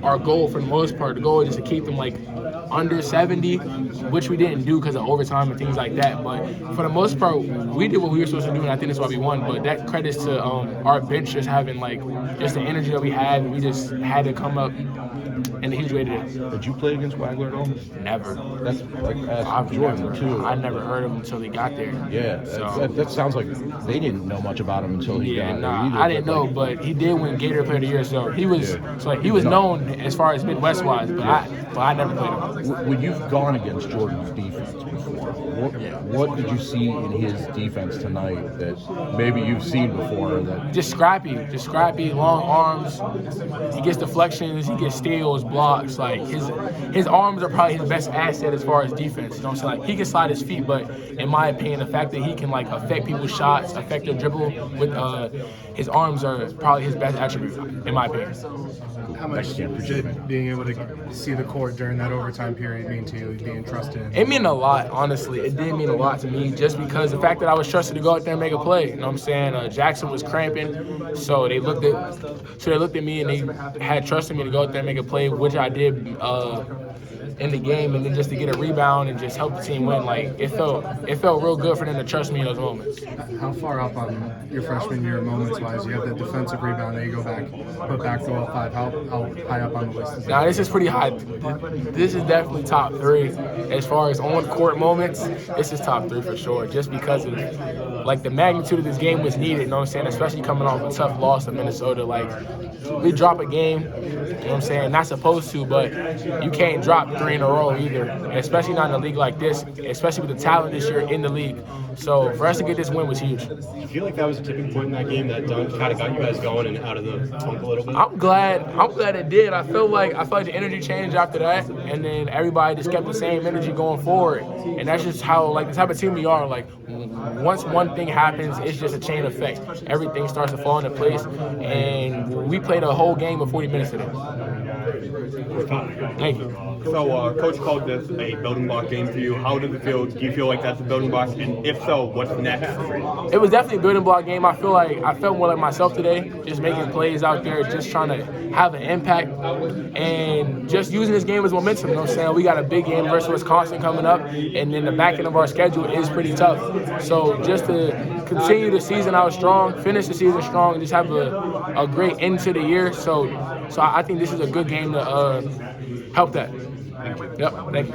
our goal for the most part. The goal is just to keep them like under 70, which we didn't do because of overtime and things like that. But for the most part, we did what we were supposed to do, and I think that's why we won. But that credits to our bench just having like just the energy that we had, and we just had to come up in a huge way today. Did you play against Wagler at all? Never. That's like as Jordan too. I never heard of him until he got there. Yeah, so that sounds like they didn't know much about him until he got there. I didn't know, but he did win Gator Player of the Year, so he was he was known as far as Midwest wise, but I never played him. When you've gone against Jordan's defense before, what did you see in his defense tonight that maybe you've seen before? That just scrappy, long arms. He gets deflections, he gets steals, blocks. Like his arms are probably his best asset as far as defense. You know what I'm saying? Like he can slide his feet, but in my opinion, the fact that he can like affect people's shots, affect their dribble with his arms are probably his best attribute, in my opinion. How much did being able to see the court during that overtime period mean to you, being trusted? It meant a lot, honestly. It did mean a lot to me just because the fact that I was trusted to go out there and make a play. You know what I'm saying? Jackson was cramping, so they looked at me and they had trusted me to go out there and make a play, which I did in the game, and then just to get a rebound and just help the team win, like it felt real good for them to trust me in those moments. How far up on your freshman year moments-wise? You have that defensive rebound, then you go back, put back to all five. How high up on the list? Now this is pretty high. This is definitely top 3 as far as on-court moments. This is top 3 for sure, just because of like the magnitude of this game was needed. You know what I'm saying? Especially coming off a tough loss to Minnesota. Like we drop a game, you know what I'm saying? Not supposed to, but you can't drop 3 in a row either, especially not in a league like this, especially with the talent this year in the league. So for us to get this win was huge. Do you feel like that was a tipping point in that game that kind of got you guys going and out of the funk a little bit? I'm glad it did. I felt like the energy changed after that, and then everybody just kept the same energy going forward. And that's just how like the type of team we are. Like once one thing happens, it's just a chain effect. Everything starts to fall into place, and we played a whole game of 40 minutes today. Thank you. So, Coach called this a building block game for you. How did it feel? Do you feel like that's a building block? And if so, what's next? It was definitely a building block game. I felt more like myself today, just making plays out there, just trying to have an impact, and just using this game as momentum. You know what I'm saying? We got a big game versus Wisconsin coming up, and then the back end of our schedule is pretty tough. So just to continue the season out strong, finish the season strong, and just have a great end to the year. So I think this is a good game to help that. Yep, thank you.